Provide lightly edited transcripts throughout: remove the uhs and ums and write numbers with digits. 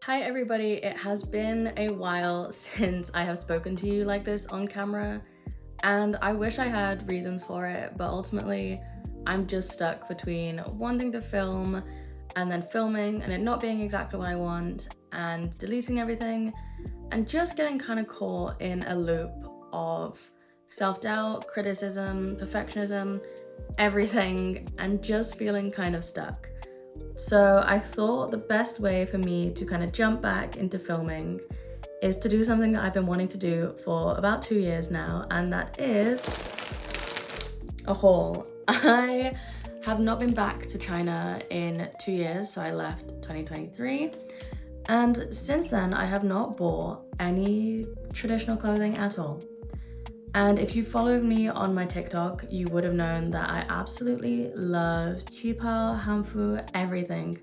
Hi everybody, it has been a while since I have spoken to you like this on camera, and I wish I had reasons for it, but ultimately I'm just stuck between wanting to film and then filming and it not being exactly what I want and deleting everything and just getting kind of caught in a loop of self-doubt, criticism, perfectionism, everything, and just feeling kind of stuck. So I thought the best way for me to kind of jump back into filming is to do something that I've been wanting to do for about 2 years now, and that is a haul. I have not been back to China in 2 years, so I left 2023. And since then, I have not bought any traditional clothing at all. And if you followed me on my TikTok, you would have known that I absolutely love Qipao, Hanfu, everything.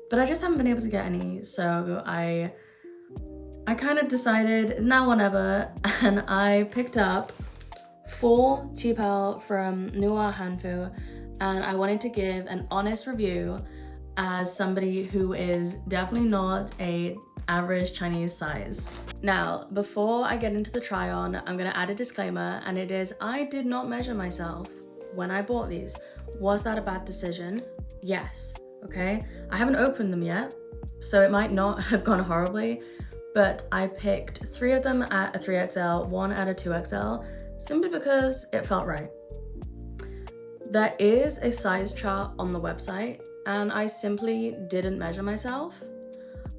But I just haven't been able to get any, so I kind of decided now or never, and I picked up 4 Qipao from Nuwa, Hanfu, and I wanted to give an honest review as somebody who is definitely not a average Chinese size. Now, before I get into the try on, I'm gonna add a disclaimer, and it is I did not measure myself when I bought these. Was that a bad decision? Yes, okay? I haven't opened them yet, so it might not have gone horribly, but I picked 3 of them at a 3XL, 1 at a 2XL, simply because it felt right. There is a size chart on the website, and I simply didn't measure myself.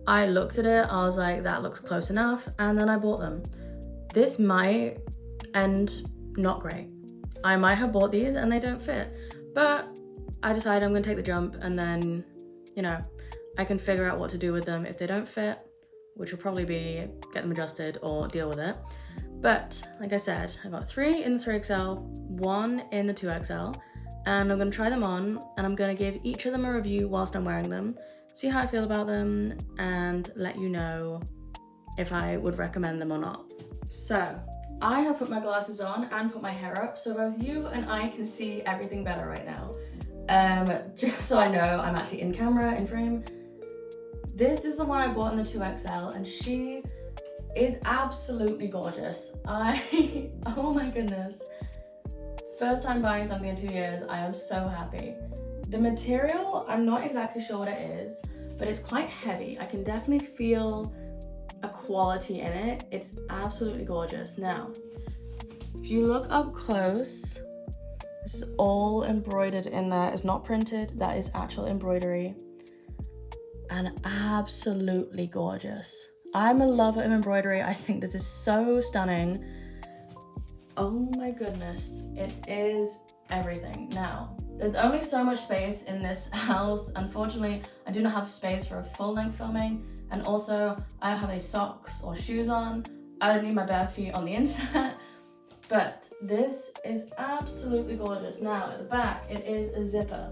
I looked at it, I was like, that looks close enough, and then I bought them. This might end not great. I might have bought these and they don't fit, but I decided I'm gonna take the jump and then, I can figure out what to do with them if they don't fit, which will probably be get them adjusted or deal with it. But like I said, I got 3 in the 3XL, 1 in the 2XL, and I'm gonna try them on and I'm gonna give each of them a review whilst I'm wearing them, see how I feel about them, and let you know if I would recommend them or not. So, I have put my glasses on and put my hair up so both you and I can see everything better right now. Just so I know I'm actually in camera, in frame. This is the one I bought in the 2XL, and she is absolutely gorgeous. Oh my goodness. First time buying something in 2 years, I am so happy. The material, I'm not exactly sure what it is, but it's quite heavy. I can definitely feel a quality in it. It's absolutely gorgeous. Now, if you look up close, this is all embroidered in there. It's not printed, that is actual embroidery. And absolutely gorgeous. I'm a lover of embroidery. I think this is so stunning. Oh my goodness, it is everything. Now, there's only so much space in this house. Unfortunately, I do not have space for a full-length filming, and also I don't have any socks or shoes on. I don't need my bare feet on the internet, but this is absolutely gorgeous. Now, at the back, it is a zipper,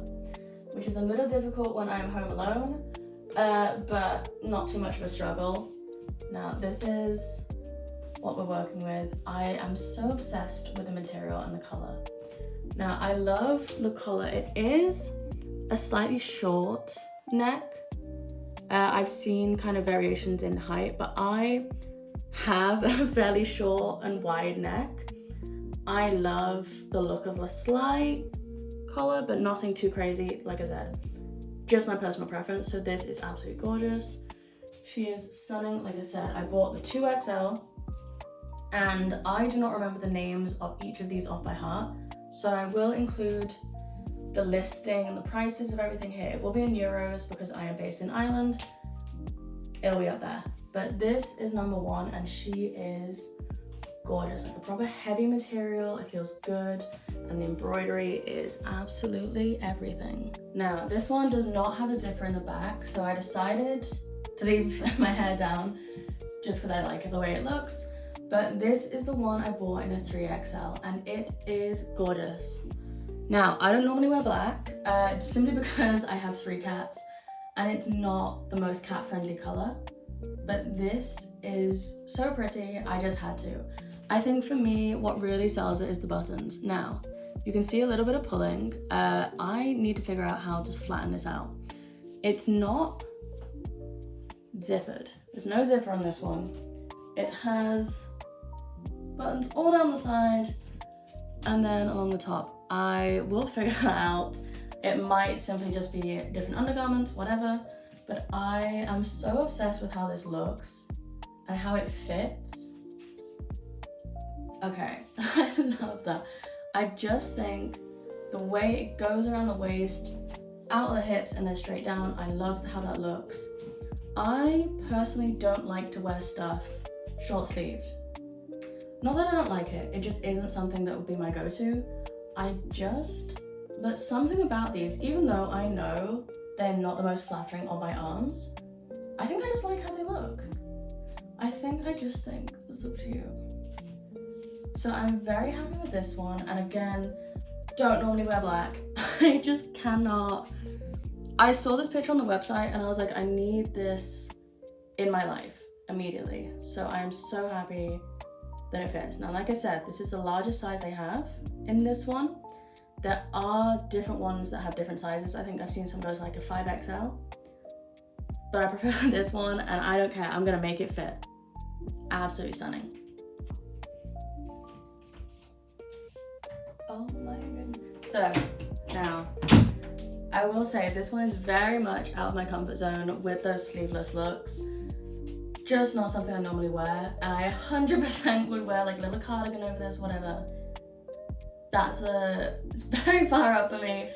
which is a little difficult when I'm home alone, but not too much of a struggle. Now, this is what we're working with. I am so obsessed with the material and the color. Now, I love the collar. It is a slightly short neck. I've seen kind of variations in height, but I have a fairly short and wide neck. I love the look of the slight collar, but nothing too crazy, like I said. Just my personal preference, so this is absolutely gorgeous. She is stunning, like I said. I bought the 2XL, and I do not remember the names of each of these off by heart. So I will include the listing and the prices of everything here. It will be in euros because I am based in Ireland. It'll be up there. But this is number 1, and she is gorgeous. Like a proper heavy material, it feels good, and the embroidery is absolutely everything. Now, this one does not have a zipper in the back, so I decided to leave my hair down just because I like the way it looks. But this is the one I bought in a 3XL, and it is gorgeous. Now, I don't normally wear black, simply because I have 3 cats, and it's not the most cat-friendly color. But this is so pretty, I just had to. I think for me, what really sells it is the buttons. Now, you can see a little bit of pulling. I need to figure out how to flatten this out. It's not zippered. There's no zipper on this one. It has buttons all down the side and then along the top. I will figure that out. It might simply just be different undergarments, whatever, but I am so obsessed with how this looks and how it fits. Okay, I love that. I just think the way it goes around the waist, out of the hips and then straight down, I love how that looks. I personally don't like to wear stuff short sleeved. Not that I don't like it, it just isn't something that would be my go-to. But something about these, even though I know they're not the most flattering on my arms, I think I just like how they look. I just think this looks cute. So I'm very happy with this one, and again, don't normally wear black. I just cannot. I saw this picture on the website and I was like, I need this in my life immediately. So I am so happy that it fits. Now, like I said, this is the largest size they have in this one. There are different ones that have different sizes. I think I've seen some go to like a 5XL, but I prefer this one and I don't care. I'm gonna make it fit. Absolutely stunning. Oh my goodness. So now, I will say this one is very much out of my comfort zone with those sleeveless looks. Just not something I normally wear, and I 100% would wear like a little cardigan over this, whatever. It's very far up for me.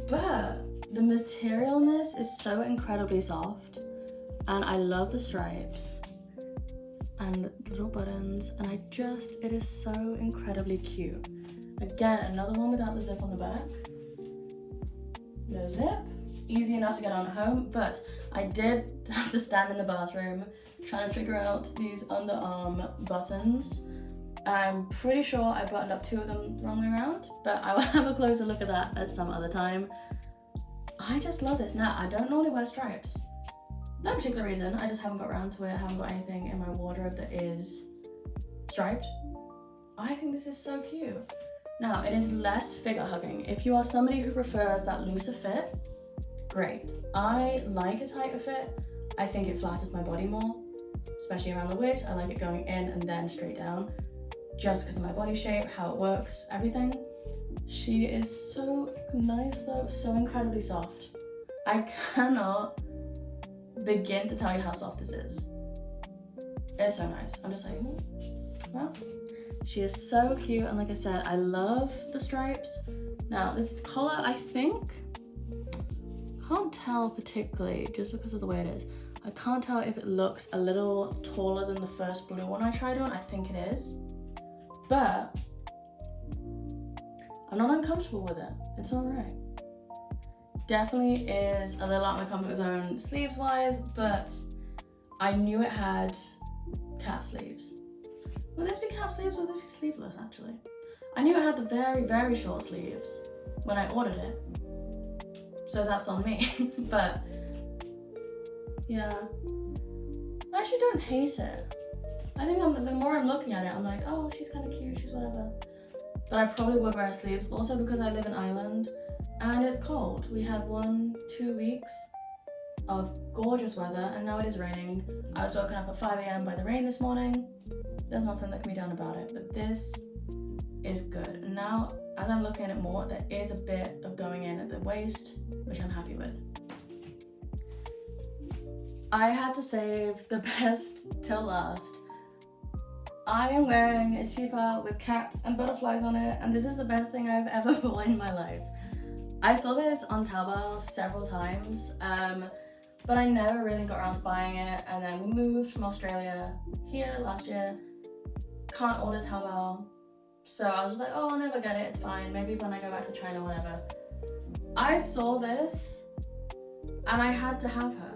But the material on this is so incredibly soft, and I love the stripes and the little buttons, and it is so incredibly cute. Again, another one without the zip on the back. No zip, easy enough to get on home, but I did have to stand in the bathroom trying to figure out these underarm buttons. I'm pretty sure I buttoned up 2 of them the wrong way around, but I will have a closer look at that at some other time. I just love this. Now, I don't normally wear stripes. No particular reason, I just haven't got around to it. I haven't got anything in my wardrobe that is striped. I think this is so cute. Now, it is less figure hugging. If you are somebody who prefers that looser fit, great. I like a tighter fit. I think it flatters my body more, especially around the waist. I like it going in and then straight down, just because of my body shape, how it works, everything. She is so nice though, so incredibly soft. I cannot begin to tell you how soft this is. It's so nice. I'm just like, well. She is so cute, and like I said, I love the stripes. Now, this collar, I think, can't tell particularly just because of the way it is. I can't tell if it looks a little taller than the first blue one I tried on. I think it is, but I'm not uncomfortable with it. It's all right. Definitely is a little out of my comfort zone sleeves wise, but I knew it had cap sleeves. Will this be cap sleeves or will this be sleeveless actually? I knew it had the very, very short sleeves when I ordered it. So that's on me, but yeah. I actually don't hate it. I think the more I'm looking at it, I'm like, oh, she's kind of cute, she's whatever. But I probably would wear sleeves, also because I live in Ireland and it's cold. We had 1-2 weeks of gorgeous weather and now it is raining. I was woken up at 5 AM by the rain this morning. There's nothing that can be done about it, but this is good. And now, as I'm looking at it more, there is a bit of going in at the waist, which I'm happy with. I had to save the best till last. I am wearing a Qipao with cats and butterflies on it, and this is the best thing I've ever worn in my life. I saw this on Taobao several times, but I never really got around to buying it, and then we moved from Australia here last year. Can't order Taobao, so I was just like, oh, I'll never get it, it's fine, maybe when I go back to China, whatever. I saw this and I had to have her.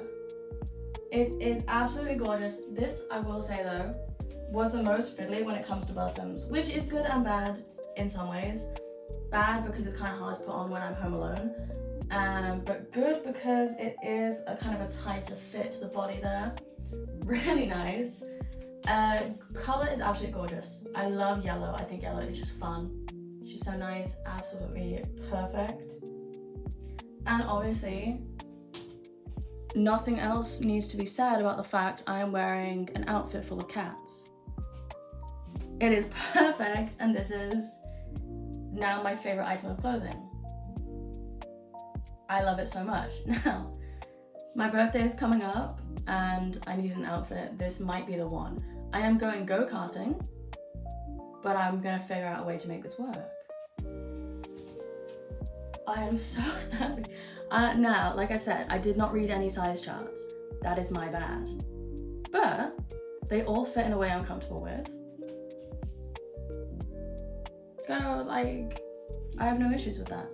It is absolutely gorgeous. This, I will say though, was the most fiddly when it comes to buttons, which is good and bad in some ways. Bad because it's kind of hard to put on when I'm home alone, but good because it is a kind of a tighter fit to the body there. Really nice. Color is absolutely gorgeous. I love yellow. I think yellow is just fun. She's so nice, absolutely perfect. And obviously, nothing else needs to be said about the fact I am wearing an outfit full of cats. It is perfect, and this is now my favorite item of clothing. I love it so much. Now, my birthday is coming up and I need an outfit. This might be the one. I am going go-karting, but I'm gonna figure out a way to make this work. I am so happy. Now, like I said, I did not read any size charts. That is my bad. But they all fit in a way I'm comfortable with. I have no issues with that.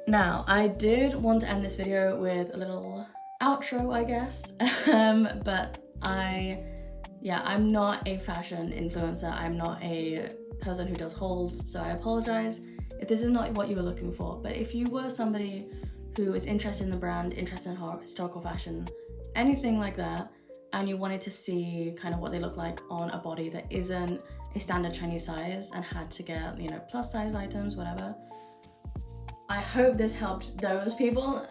Now, I did want to end this video with a little outro, I guess. But I'm not a fashion influencer. I'm not a person who does hauls, so I apologize if this is not what you were looking for. But if you were somebody who is interested in the brand, interested in historical fashion, anything like that, and you wanted to see kind of what they look like on a body that isn't a standard Chinese size and had to get, you know, plus size items, whatever, I hope this helped those people.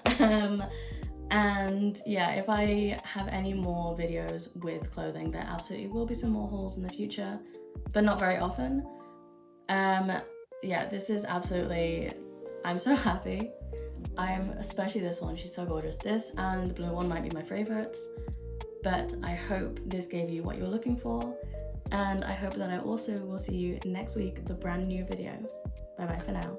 And yeah, if I have any more videos with clothing, there absolutely will be some more hauls in the future, but not very often. Yeah, this is absolutely, I'm so happy. Especially this one, she's so gorgeous. This and the blue one might be my favorites, but I hope this gave you what you're looking for, and I hope that I also will see you next week with a brand new video. Bye bye for now.